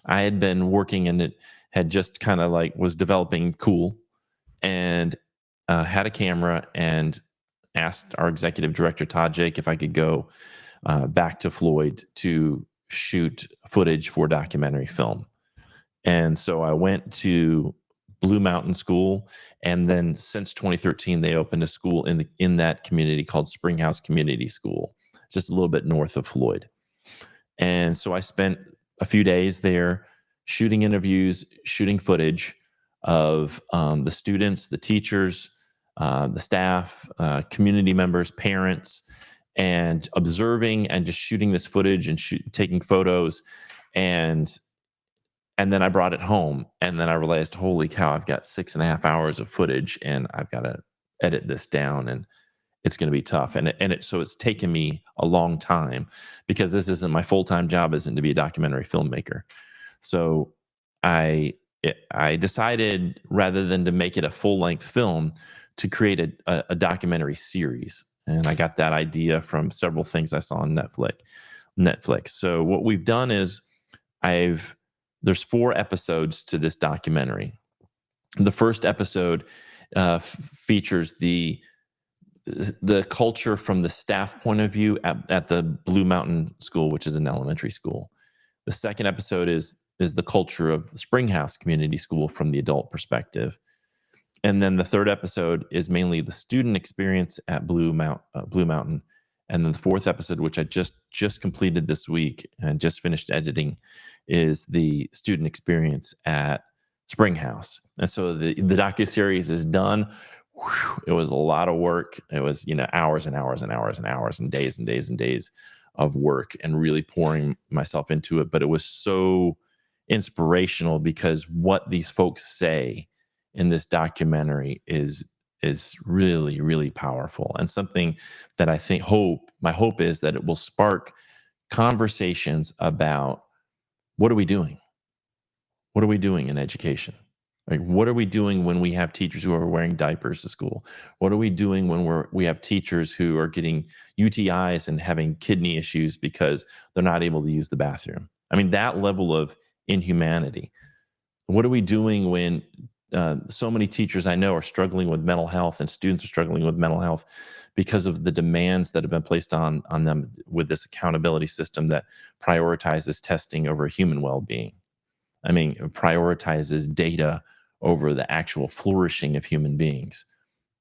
I had been working, and it had just kind of like was developing cool, and had a camera, and asked our executive director, Todd Jake, if I could go back to Floyd to shoot footage for documentary film. And so I went to Blue Mountain School, and then since 2013, they opened a school in that community called Springhouse Community School, just a little bit north of Floyd. And so I spent a few days there shooting interviews, shooting footage of the students, the teachers, the staff, community members, parents, and observing and just shooting this footage and taking photos. And then I brought it home, and then I realized, holy cow, I've got 6.5 hours of footage, and I've got to edit this down, and it's going to be tough. So it's taken me a long time, because this isn't my full-time job, isn't to be a documentary filmmaker. So I decided, rather than to make it a full-length film, to create a documentary series. And I got that idea from several things I saw on Netflix. So what we've done is, there's 4 episodes to this documentary. The first episode features the culture from the staff point of view at the Blue Mountain School, which is an elementary school. The second episode is the culture of Springhouse Community School from the adult perspective. And then the third episode is mainly the student experience at Blue Mountain. And then the fourth episode, which I just completed this week and just finished editing, is the student experience at Springhouse. And so the docuseries is done. Whew, it was a lot of work. It was, hours and hours and hours and hours and days and days and days of work, and really pouring myself into it. But it was so inspirational, because what these folks say in this documentary is really, really powerful, and something that my hope is that it will spark conversations about, what are we doing? What are we doing in education? Like, what are we doing when we have teachers who are wearing diapers to school? What are we doing when we have teachers who are getting UTIs and having kidney issues because they're not able to use the bathroom? I mean, that level of inhumanity. What are we doing when so many teachers I know are struggling with mental health, and students are struggling with mental health because of the demands that have been placed on them with this accountability system that prioritizes testing over human well-being? I mean, it prioritizes data over the actual flourishing of human beings.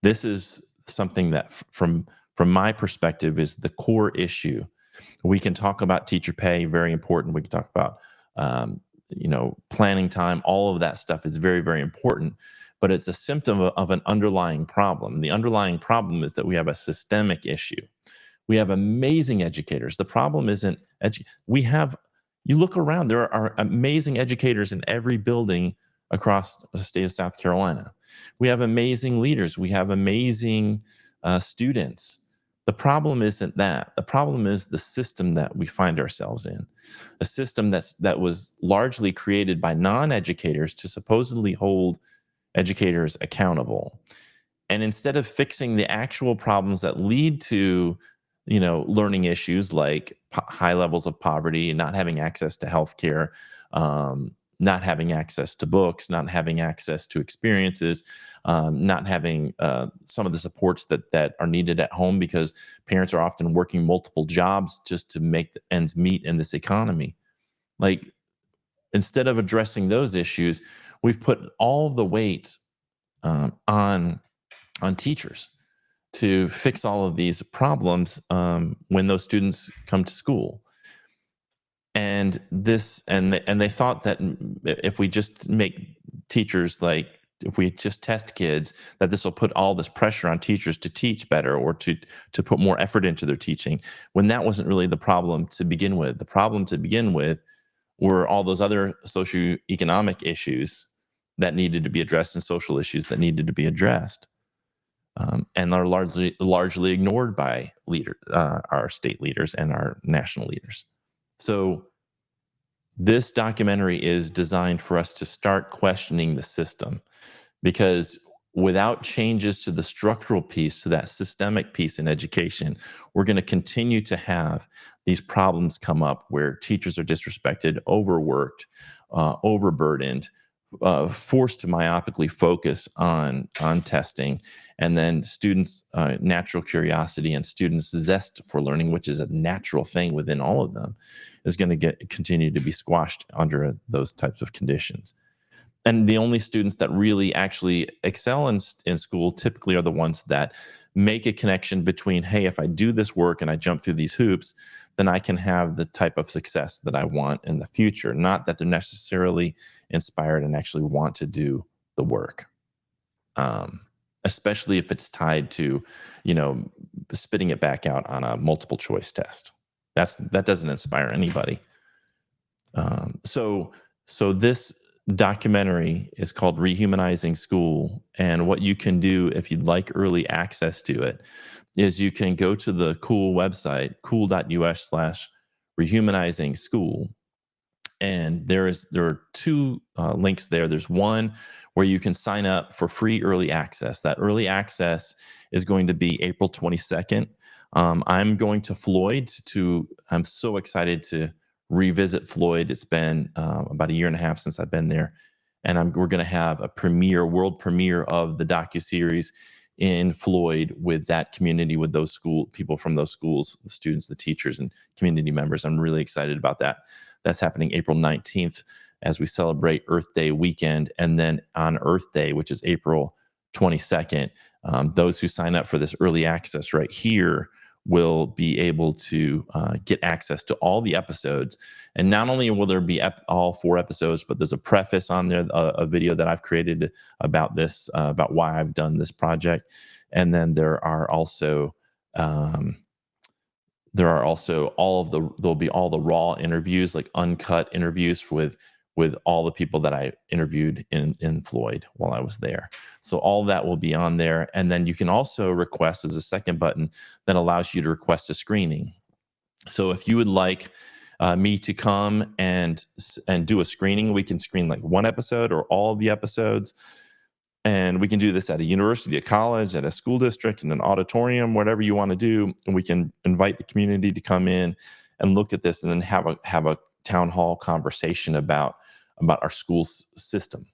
This is something that, from my perspective, is the core issue. We can talk about teacher pay, very important. We can talk about planning time. All of that stuff is very, very important, but it's a symptom of an underlying problem. The underlying problem is that we have a systemic issue. We have amazing educators. The problem isn't you look around, there are amazing educators in every building across the state of South Carolina. We have amazing leaders. We have amazing students. The problem isn't that. The problem is the system that we find ourselves in, a system that was largely created by non-educators to supposedly hold educators accountable. And instead of fixing the actual problems that lead to, learning issues like high levels of poverty, not having access to healthcare, not having access to books, not having access to experiences, not having some of the supports that are needed at home, because parents are often working multiple jobs just to make the ends meet in this economy. Like, instead of addressing those issues, we've put all the weight on teachers to fix all of these problems when those students come to school. And they thought that if we just make teachers, like, if we just test kids, that this will put all this pressure on teachers to teach better, or to put more effort into their teaching, when that wasn't really the problem to begin with. The problem to begin with were all those other socioeconomic issues that needed to be addressed, and social issues that needed to be addressed, and are largely ignored by our state leaders and our national leaders. So this documentary is designed for us to start questioning the system, because without changes to the structural piece, to that systemic piece in education, we're going to continue to have these problems come up where teachers are disrespected, overworked, overburdened, forced to myopically focus on testing, and then students' natural curiosity and students' zest for learning, which is a natural thing within all of them, is going to continue to be squashed under those types of conditions. And the only students that really actually excel in school typically are the ones that make a connection between, hey, if I do this work and I jump through these hoops, then I can have the type of success that I want in the future. Not that they're necessarily inspired and actually want to do the work, especially if it's tied to, spitting it back out on a multiple choice test. That doesn't inspire anybody. So this documentary is called Rehumanizing School, and what you can do if you'd like early access to it is you can go to the cool website, cool.us/rehumanizing school, and there are two links there. There's one where you can sign up for free early access. That early access is going to be April 22nd. I'm going to Floyd I'm so excited to revisit Floyd. It's been about a year and a half since I've been there, and we're going to have a world premiere of the docuseries in Floyd with that community, with those people from those schools, the students, the teachers, and community members. I'm really excited about that. That's happening April 19th as we celebrate Earth Day weekend. And then on Earth Day, which is April 22nd, those who sign up for this early access right here will be able to get access to all the episodes. And not only will there be all 4 episodes, but there's a preface on there, a video that I've created about this, about why I've done this project. And then there'll be all the raw interviews, like uncut interviews with all the people that I interviewed in Floyd while I was there. So all that will be on there. And then you can also request, as a second button that allows you to request a screening. So if you would like me to come and do a screening, we can screen like one episode or all of the episodes. And we can do this at a university, a college, at a school district, in an auditorium, whatever you want to do. And we can invite the community to come in and look at this, and then have a town hall conversation about our school system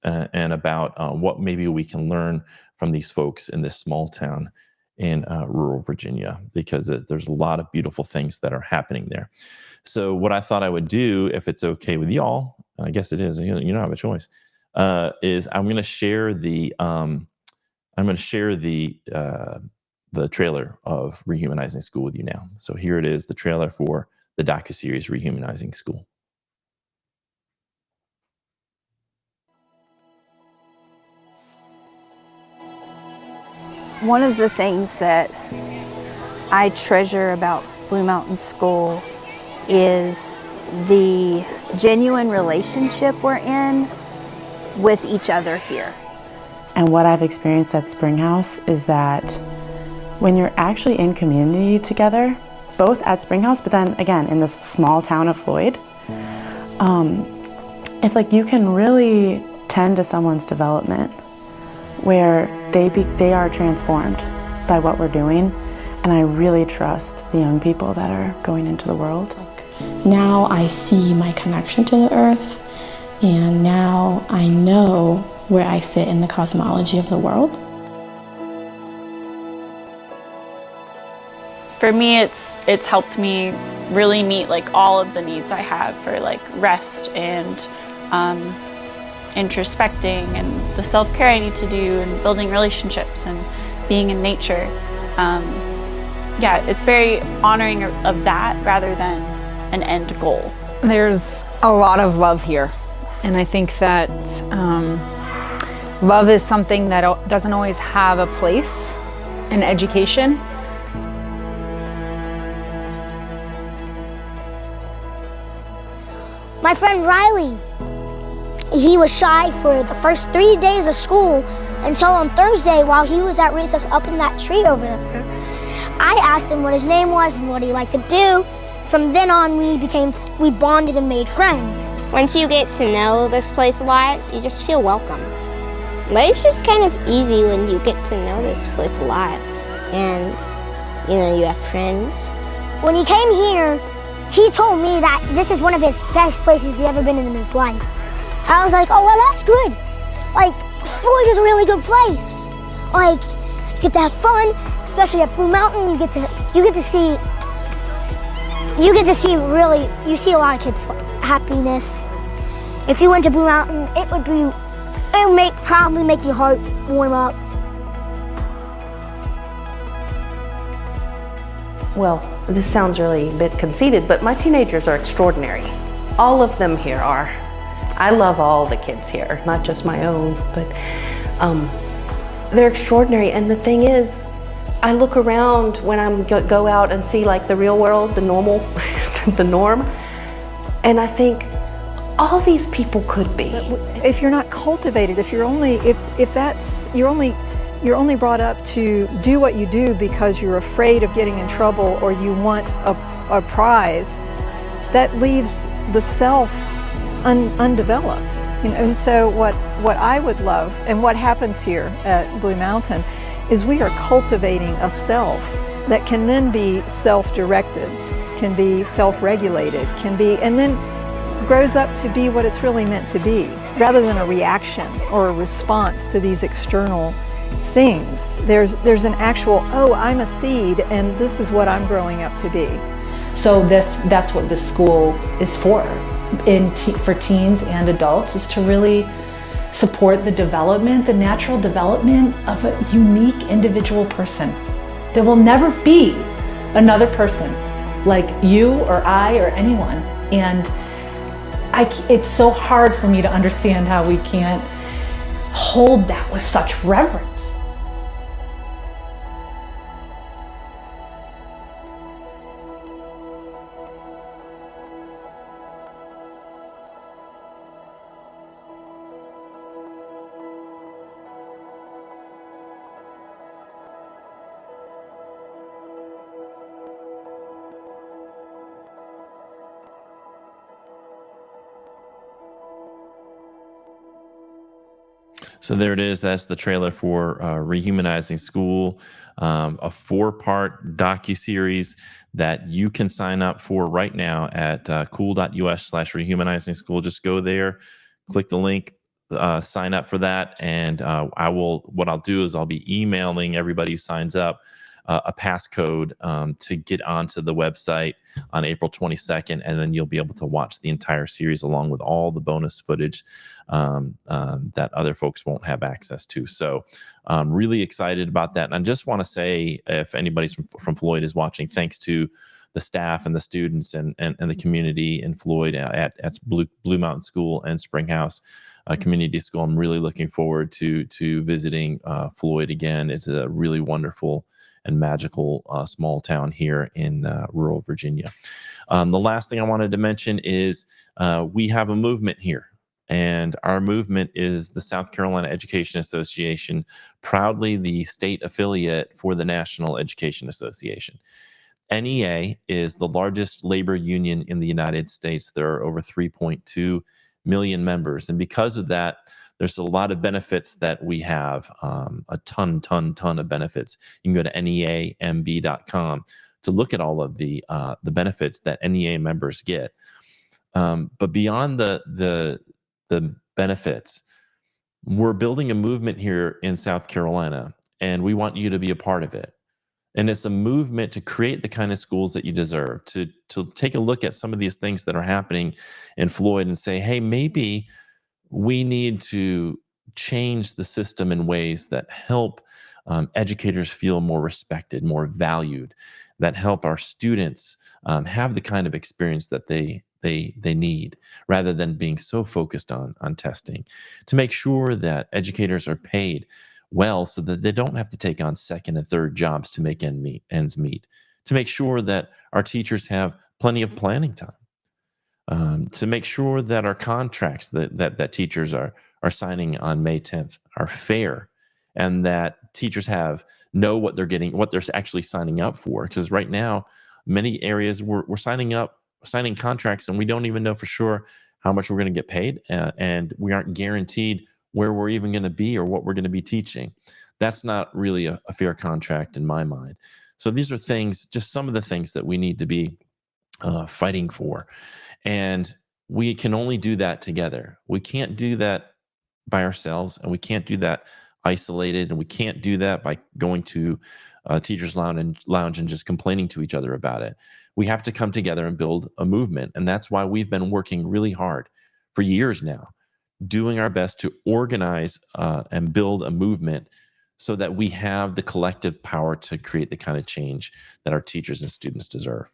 and about what maybe we can learn from these folks in this small town in rural Virginia, because there's a lot of beautiful things that are happening there. So what I thought I would do, if it's okay with y'all, I guess it is, you don't have a choice, is I'm going to share the trailer of Rehumanizing School with you now. So here it is, the trailer for the docuseries Rehumanizing School. One of the things that I treasure about Blue Mountain School is the genuine relationship we're in with each other here. And what I've experienced at Springhouse is that when you're actually in community together, both at Springhouse, but then again in this small town of Floyd, it's like you can really tend to someone's development, where they are transformed by what we're doing. And I really trust the young people that are going into the world. Now I see my connection to the earth, and now I know where I fit in the cosmology of the world. For me, it's helped me really meet like all of the needs I have for like rest and introspecting and the self-care I need to do and building relationships and being in nature. Yeah, it's very honoring of that rather than an end goal. There's a lot of love here, and I think that love is something that doesn't always have a place in education. My friend Riley, he was shy for the first 3 days of school until on Thursday while he was at recess up in that tree over there. I asked him what his name was and what he liked to do. From then on, we bonded and made friends. Once you get to know this place a lot, you just feel welcome. Life's just kind of easy when you get to know this place a lot. And, you have friends. When he came here, he told me that this is one of his best places he's ever been in his life. I was like, oh, well, that's good. Like, Floyd is a really good place. Like, you get to have fun, especially at Blue Mountain. You get to see a lot of kids' happiness. If you went to Blue Mountain, it would probably make your heart warm up. Well, this sounds really a bit conceited, but my teenagers are extraordinary. All of them here are. I love all the kids here, not just my own, but they're extraordinary. And the thing is, I look around when I go out and see like the real world, the normal, the norm, and I think all these people could be. If you're not cultivated, if you're only, if that's, you're only brought up to do what you do because you're afraid of getting in trouble or you want a prize, that leaves the self undeveloped. You know, and so what I would love, and what happens here at Blue Mountain, is we are cultivating a self that can then be self-directed, can be self-regulated, can be, and then grows up to be what it's really meant to be, rather than a reaction or a response to these external things. There's an actual, oh, I'm a seed and this is what I'm growing up to be. So that's what this school is for teens and adults, is to really support the development, the natural development of a unique individual person. There will never be another person like you or I or anyone. And it's so hard for me to understand how we can't hold that with such reverence. So there it is. That's the trailer for Rehumanizing School, a 4-part docuseries that you can sign up for right now at cool.us/rehumanizing school. Just go there, click the link, sign up for that, and what I'll do is I'll be emailing everybody who signs up a passcode to get onto the website on April 22nd, and then you'll be able to watch the entire series along with all the bonus footage that other folks won't have access to. So I'm really excited about that. And I just want to say, if anybody's from Floyd is watching, thanks to the staff and the students and the community in Floyd at Blue Mountain School and Springhouse Community School. I'm really looking forward to visiting Floyd again. It's a really wonderful and magical small town here in rural Virginia. The last thing I wanted to mention is we have a movement here. And our movement is the South Carolina Education Association, proudly the state affiliate for the National Education Association. NEA is the largest labor union in the United States. There are over 3.2 million members. And because of that, there's a lot of benefits that we have, a ton of benefits. You can go to neamb.com to look at all of the benefits that NEA members get. But beyond the benefits, we're building a movement here in South Carolina, and we want you to be a part of it. And it's a movement to create the kind of schools that you deserve, to take a look at some of these things that are happening in Floyd and say, hey, maybe we need to change the system in ways that help educators feel more respected, more valued, that help our students have the kind of experience that they need, rather than being so focused on testing, to make sure that educators are paid well so that they don't have to take on second and third jobs to make ends meet, to make sure that our teachers have plenty of planning time, to make sure that our contracts that teachers are signing on May 10th are fair, and that teachers know what they're getting, what they're actually signing up for. Because right now, many areas we're signing contracts and we don't even know for sure how much we're going to get paid, and we aren't guaranteed where we're even going to be or what we're going to be teaching. That's not really a fair contract in my mind. So these are things, just some of the things that we need to be fighting for. And we can only do that together. We can't do that by ourselves, and we can't do that isolated, and we can't do that by going to teachers' lounge and just complaining to each other about it. We have to come together and build a movement. And that's why we've been working really hard for years now, doing our best to organize and build a movement so that we have the collective power to create the kind of change that our teachers and students deserve.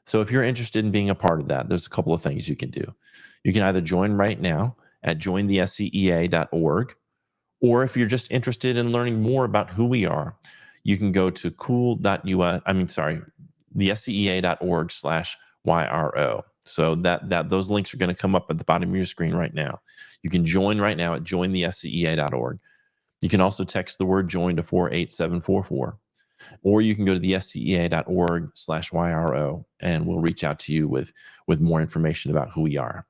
So if you're interested in being a part of that, there's a couple of things you can do. You can either join right now at jointhescea.org, or if you're just interested in learning more about who we are, you can go to the scea.org/YRO. So that those links are going to come up at the bottom of your screen right now. You can join right now at jointhescea.org. You can also text the word join to 48744. Or you can go to the scea.org/YRO, and we'll reach out to you with more information about who we are.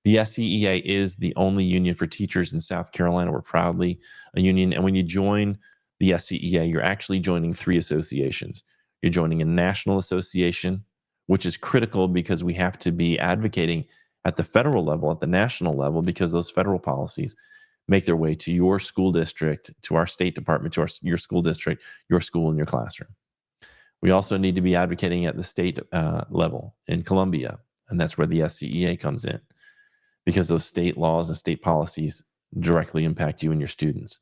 The SCEA is the only union for teachers in South Carolina. We're proudly a union. And when you join the SCEA, you're actually joining 3 associations. You're joining a national association, which is critical because we have to be advocating at the federal level, at the national level, because those federal policies make their way to your school district, to our state department, to your school district, your school, and your classroom. We also need to be advocating at the state level in Columbia, and that's where the SCEA comes in, because those state laws and state policies directly impact you and your students.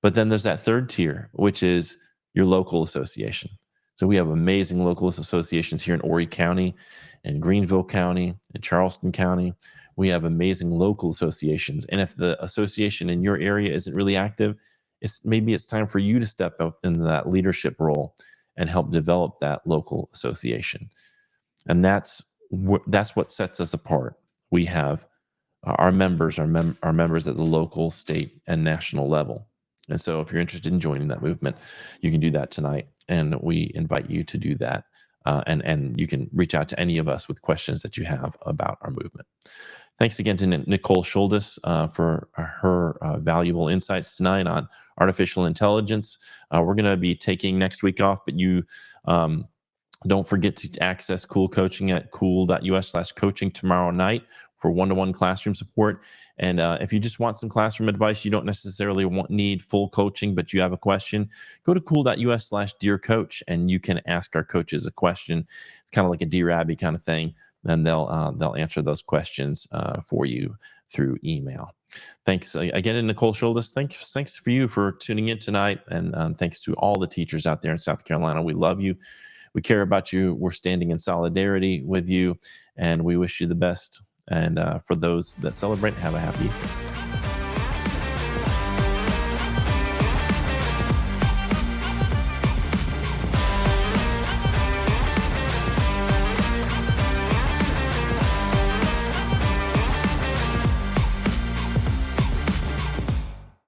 But then there's that third tier, which is your local association. So we have amazing local associations here in Horry County, and Greenville County, and Charleston County. We have amazing local associations. And if the association in your area isn't really active, maybe it's time for you to step up into that leadership role and help develop that local association. And that's what sets us apart. We have our members are members at the local, state, and national level. And so if you're interested in joining that movement, you can do that tonight. And we invite you to do that. And you can reach out to any of us with questions that you have about our movement. Thanks again to Nicole Schuldes for her valuable insights tonight on artificial intelligence. We're going to be taking next week off, but you don't forget to access Cool Coaching at cool.us/coaching tomorrow night for one-to-one classroom support. And if you just want some classroom advice, you don't necessarily need full coaching, but you have a question, go to cool.us/dearcoach, and you can ask our coaches a question. It's kind of like a Dear Abby kind of thing, and they'll answer those questions for you through email. Thanks again to Nicole Schuldes. Thanks for you for tuning in tonight, and thanks to all the teachers out there in South Carolina. We love you. We care about you. We're standing in solidarity with you, and we wish you the best. And for those that celebrate, have a happy Easter.